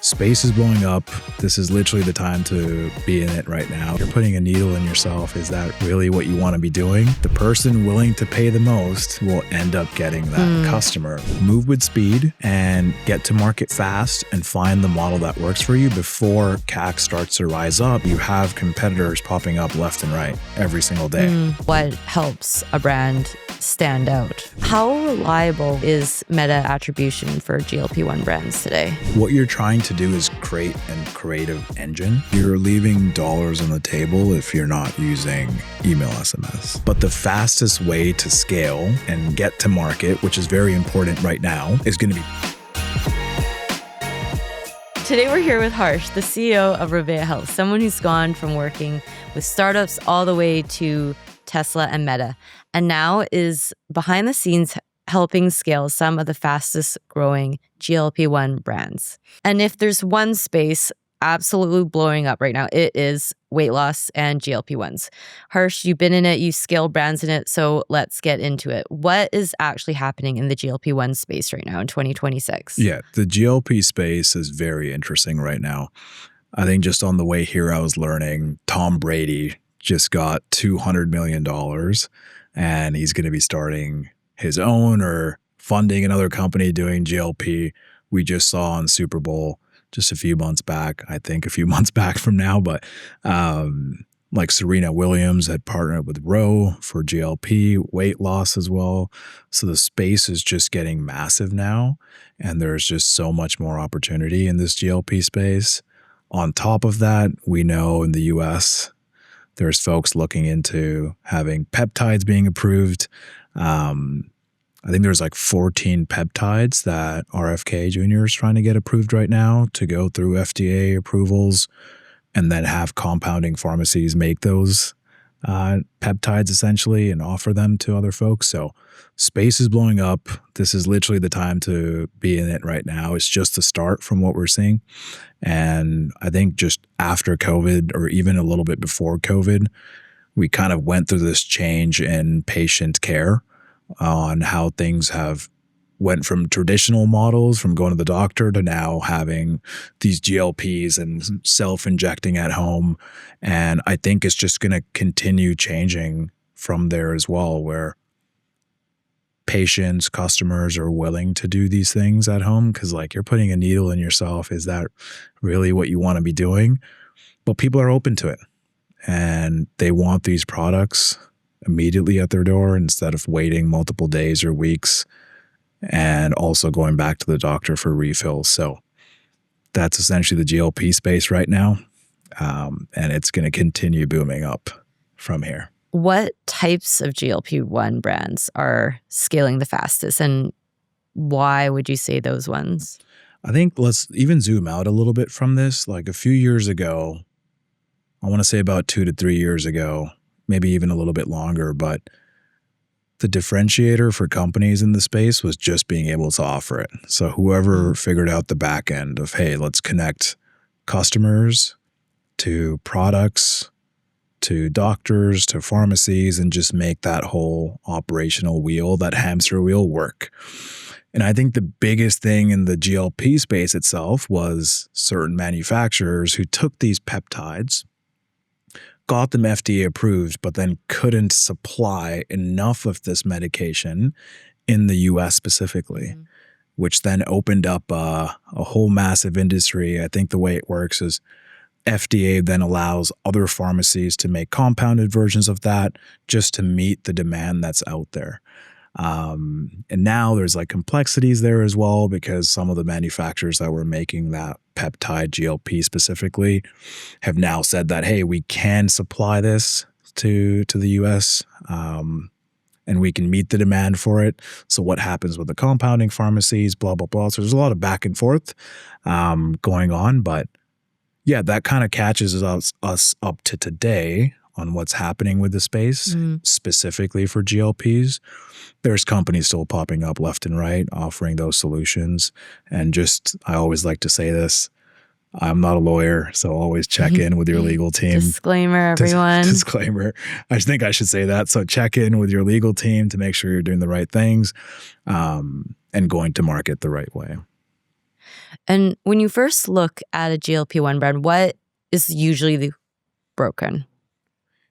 Space is blowing up. This is literally the time to be in it right now. You're putting a needle in yourself. Is that really what you want to be doing? The person willing to pay the most will end up getting that customer. Move with speed and get to market fast and find the model that works for you before CAC starts to rise up. You have competitors popping up left and right every single day. What helps a brand stand out? How reliable is meta attribution for GLP-1 brands today? What you're trying to do is create a creative engine. You're leaving dollars on the table if you're not using email SMS. But the fastest way to scale and get to market, which is very important right now, is going to be... Today we're here with Harsh, the CEO of Revea Health, someone who's gone from working with startups all the way to Tesla and Meta, and now is behind the scenes helping scale some of the fastest growing GLP-1 brands. And if there's one space absolutely blowing up right now, it is weight loss and GLP-1s. Harsh, you've been in it, you scale brands in it, so let's get into it. What is actually happening in the GLP-1 space right now in 2026? Yeah, the GLP space is very interesting right now. I think just on the way here, I was learning Tom Brady just got $200 million and he's going to be starting his own or funding another company doing GLP. We just saw on Super Bowl just a few months back, I think a few months back from now, but like Serena Williams had partnered with Roe for GLP weight loss as well. So the space is just getting massive now, and there's just so much more opportunity in this GLP space. On top of that, we know in the US, there's folks looking into having peptides being approved. I think there's like 14 peptides that RFK Jr. is trying to get approved right now to go through FDA approvals and then have compounding pharmacies make those peptides essentially and offer them to other folks. So space is blowing up. This is literally the time to be in it right now. It's just the start from what we're seeing. And I think just after COVID or even a little bit before COVID, we kind of went through this change in patient care on how things have went from traditional models, from going to the doctor to now having these GLPs and self-injecting at home. And I think it's just going to continue changing from there as well, where patients, customers are willing to do these things at home because like you're putting a needle in yourself. Is that really what you want to be doing? But people are open to it and they want these products immediately at their door instead of waiting multiple days or weeks and also going back to the doctor for refills. So that's essentially the GLP space right now. And it's going to continue booming up from here. What types of GLP-1 brands are scaling the fastest, and why would you say those ones? I think let's even zoom out a little bit from this. Like a few years ago, I want to say about 2 to 3 years ago, maybe even a little bit longer, but the differentiator for companies in the space was just being able to offer it. So whoever figured out the back end of, hey, let's connect customers to products, to doctors, to pharmacies, and just make that whole operational wheel, that hamster wheel work. And I think the biggest thing in the GLP space itself was certain manufacturers who took these peptides, got them FDA approved, but then couldn't supply enough of this medication in the US specifically, which then opened up a whole massive industry. I think the way it works is FDA then allows other pharmacies to make compounded versions of that just to meet the demand that's out there. And now there's like complexities there as well, because some of the manufacturers that were making that peptide GLP specifically have now said that, hey, we can supply this to the US and we can meet the demand for it. So what happens with the compounding pharmacies, blah, blah, blah. So there's a lot of back and forth going on. But yeah, that kind of catches us up to today on what's happening with the space, specifically for GLPs. There's companies still popping up left and right, offering those solutions. And just, I always like to say this, I'm not a lawyer, so always check in with your legal team. Disclaimer, everyone. Disclaimer. I think I should say that. So check in with your legal team to make sure you're doing the right things and going to market the right way. And when you first look at a GLP-1 brand, what is usually broken?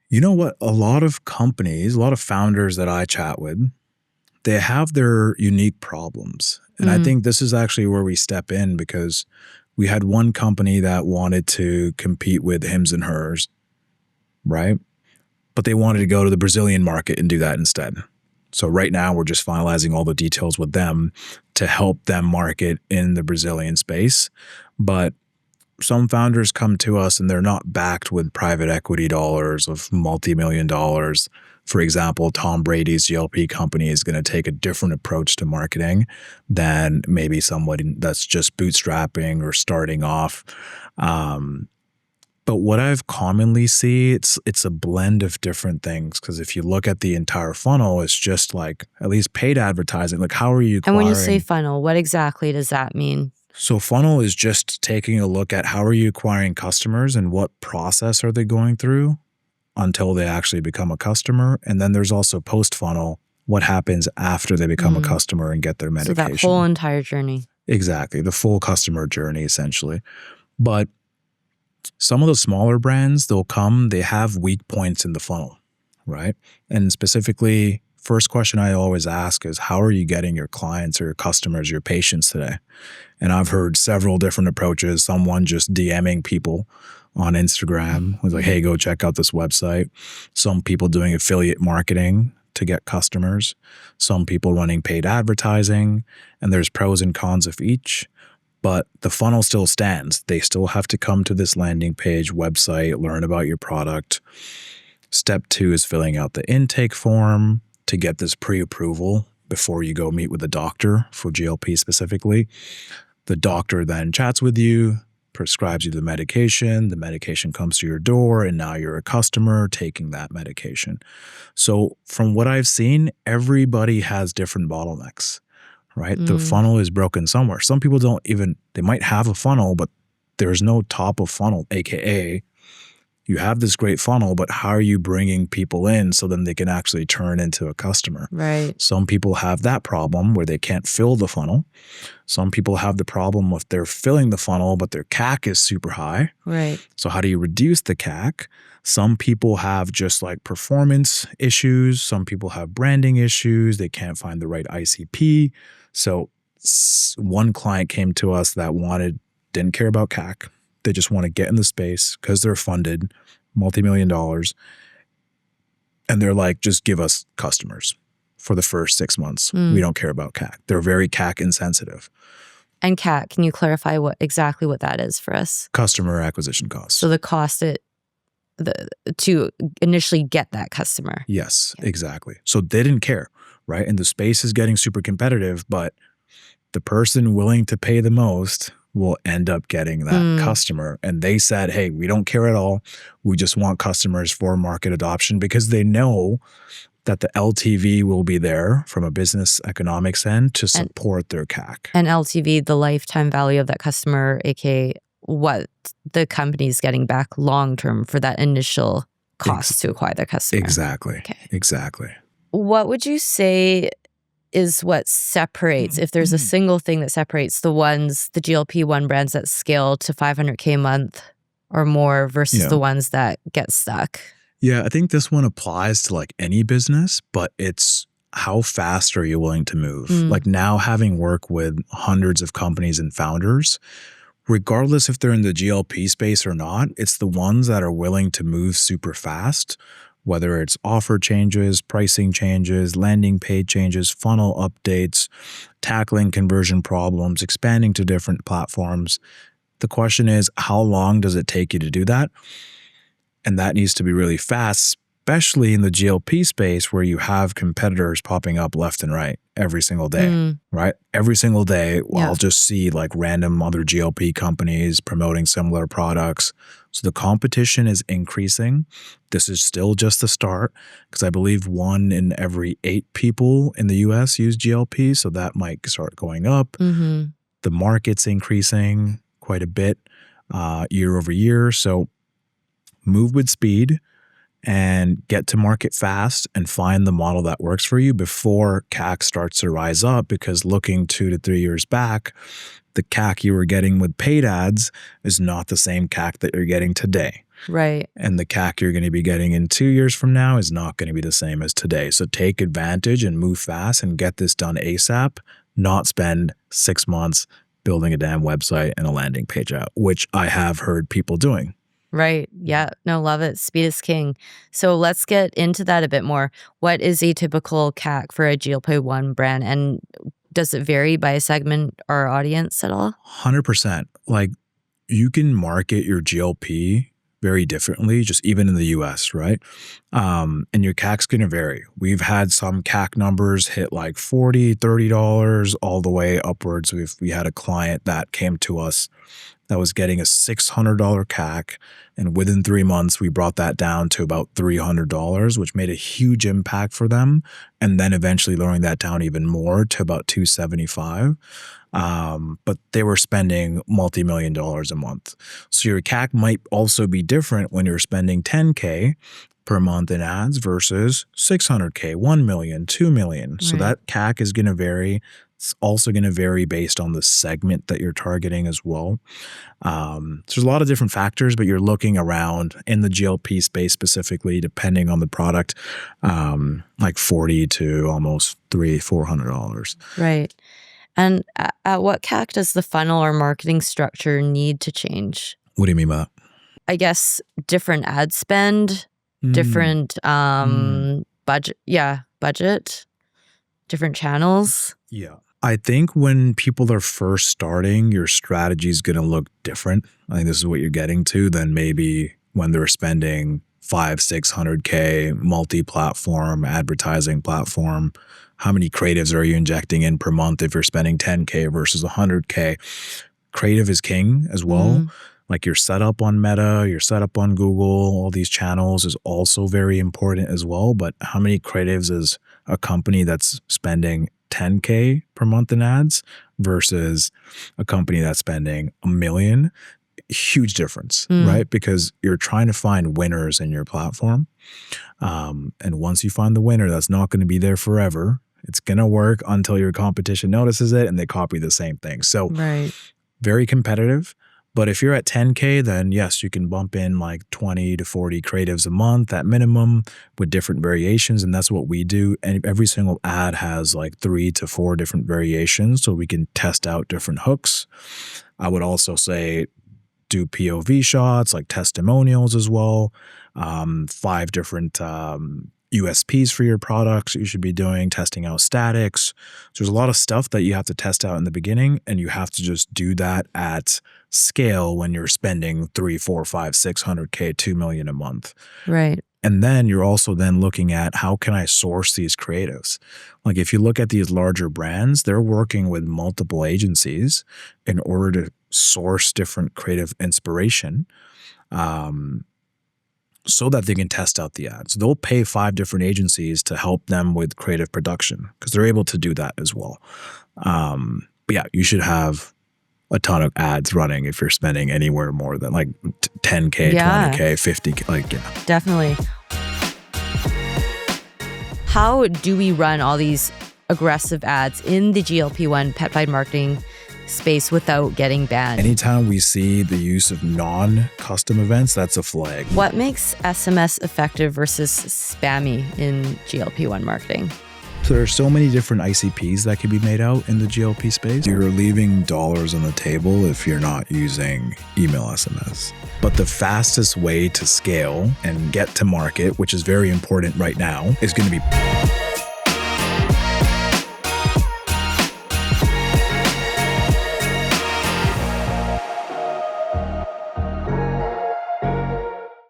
You know what? A lot of companies, a lot of founders that I chat with, they have their unique problems. And I think this is actually where we step in, because we had one company that wanted to compete with Hims and Hers, right? But they wanted to go to the Brazilian market and do that instead. So right now we're just finalizing all the details with them to help them market in the Brazilian space. But some founders come to us and they're not backed with private equity dollars of multi-million dollars. For example, Tom Brady's GLP company is going to take a different approach to marketing than maybe somebody that's just bootstrapping or starting off. But what I've commonly see, it's a blend of different things. Because if you look at the entire funnel, it's just like at least paid advertising. Like, how are you acquiring? And when you say funnel, what exactly does that mean? So funnel is just taking a look at how are you acquiring customers and what process are they going through until they actually become a customer. And then there's also post funnel, what happens after they become a customer and get their medication. So that whole entire journey. Exactly. The full customer journey, essentially. But some of the smaller brands, they'll come, they have weak points in the funnel, right? And specifically, first question I always ask is, how are you getting your clients or your customers, your patients today? And I've heard several different approaches. Someone just DMing people on Instagram was like, hey, go check out this website. Some people doing affiliate marketing to get customers. Some people running paid advertising. And there's pros and cons of each. But the funnel still stands. They still have to come to this landing page, website, learn about your product. Step 2 is filling out the intake form to get this pre-approval before you go meet with a doctor for GLP specifically. The doctor then chats with you, prescribes you the medication comes to your door, and now you're a customer taking that medication. So from what I've seen, everybody has different bottlenecks. Right? The funnel is broken somewhere. Some people they might have a funnel, but there's no top of funnel, AKA you have this great funnel, but how are you bringing people in so then they can actually turn into a customer? Right. Some people have that problem where they can't fill the funnel. Some people have the problem with they're filling the funnel, but their CAC is super high. Right. So how do you reduce the CAC? Some people have just like performance issues. Some people have branding issues. They can't find the right ICP. So one client came to us that didn't care about CAC. They just want to get in the space because they're funded, multi-million dollars. And they're like, just give us customers for the first 6 months. We don't care about CAC. They're very CAC insensitive. And CAC, can you clarify exactly what that is for us? Customer acquisition costs. So the cost to initially get that customer. Yes, exactly. So they didn't care, right? And the space is getting super competitive, but the person willing to pay the most will end up getting that customer. And they said, hey, we don't care at all. We just want customers for market adoption, because they know that the LTV will be there from a business economics end to support their CAC. And LTV, the lifetime value of that customer, aka what the company's getting back long-term for that initial cost to acquire the customer. Exactly. Okay. Exactly. What would you say is what separates, if there's a single thing that separates the GLP-1 brands that scale to $500K a month or more versus the ones that get stuck? Yeah, I think this one applies to like any business, but it's how fast are you willing to move? Like now, having worked with hundreds of companies and founders, regardless if they're in the GLP space or not, it's the ones that are willing to move super fast, whether it's offer changes, pricing changes, landing page changes, funnel updates, tackling conversion problems, expanding to different platforms. The question is, how long does it take you to do that? And that needs to be really fast, especially in the GLP space where you have competitors popping up left and right every single day, right? Every single day, I'll just see like random other GLP companies promoting similar products. So the competition is increasing. This is still just the start, because I believe 1 in every 8 people in the US use GLP. So that might start going up. The market's increasing quite a bit year over year. So move with speed and get to market fast and find the model that works for you before CAC starts to rise up, because looking 2 to 3 years back, the CAC you were getting with paid ads is not the same CAC that you're getting today. Right. And the CAC you're going to be getting in 2 years from now is not going to be the same as today. So take advantage and move fast and get this done ASAP, not spend 6 months building a damn website and a landing page out, which I have heard people doing. Right. Yeah. No, love it. Speed is king. So let's get into that a bit more. What is a typical CAC for a GLP-1 brand? And does it vary by segment or audience at all? 100%. Like, you can market your GLP very differently, just even in the US, right? And your CAC's going to vary. We've had some CAC numbers hit like $40, $30 all the way upwards. We had a client that came to us that was getting a $600 CAC. And within 3 months, we brought that down to about $300, which made a huge impact for them. And then eventually lowering that down even more to about $275. But they were spending multi-million dollars a month. So your CAC might also be different when you're spending $10K per month in ads versus $600K, $1 million, $2 million. So that CAC is going to vary. It's also going to vary based on the segment that you're targeting as well. So there's a lot of different factors, but you're looking around in the GLP space specifically, depending on the product, like $40 to almost $400. Right. And at what CAC does the funnel or marketing structure need to change? What do you mean by that? I guess different ad spend, different budget. Yeah, budget, different channels. Yeah. I think when people are first starting, your strategy is going to look different. I think this is what you're getting to than maybe when they're spending $500-600K multi-platform advertising platform. How many creatives are you injecting in per month if you're spending 10K versus 100K? Creative is king as well. Like your setup on Meta, your setup on Google, all these channels is also very important as well. But how many creatives is a company that's spending 10K per month in ads versus a company that's spending $1 million? Huge difference, right? Because you're trying to find winners in your platform. And once you find the winner, that's not going to be there forever. It's going to work until your competition notices it and they copy the same thing. So very competitive. But if you're at 10K, then yes, you can bump in like 20 to 40 creatives a month at minimum with different variations. And that's what we do. And every single ad has like 3 to 4 different variations. So we can test out different hooks. I would also say do POV shots, like testimonials as well. 5 different USPs for your products you should be doing, testing out statics. So there's a lot of stuff that you have to test out in the beginning, and you have to just do that at scale when you're spending 3, 4, 5, 600K, 2 million a month. Right. And then you're also then looking at how can I source these creatives? Like if you look at these larger brands, they're working with multiple agencies in order to source different creative inspiration. So that they can test out the ads. They'll pay 5 different agencies to help them with creative production because they're able to do that as well. But yeah, you should have a ton of ads running if you're spending anywhere more than like 10K, 20K, 50K, like yeah. Definitely. How do we run all these aggressive ads in the GLP-1 peptide marketing space without getting banned? Anytime we see the use of non-custom events, that's a flag. What makes SMS effective versus spammy in GLP-1 marketing? So there are so many different ICPs that can be made out in the GLP space. You're leaving dollars on the table if you're not using email SMS. But the fastest way to scale and get to market, which is very important right now, is going to be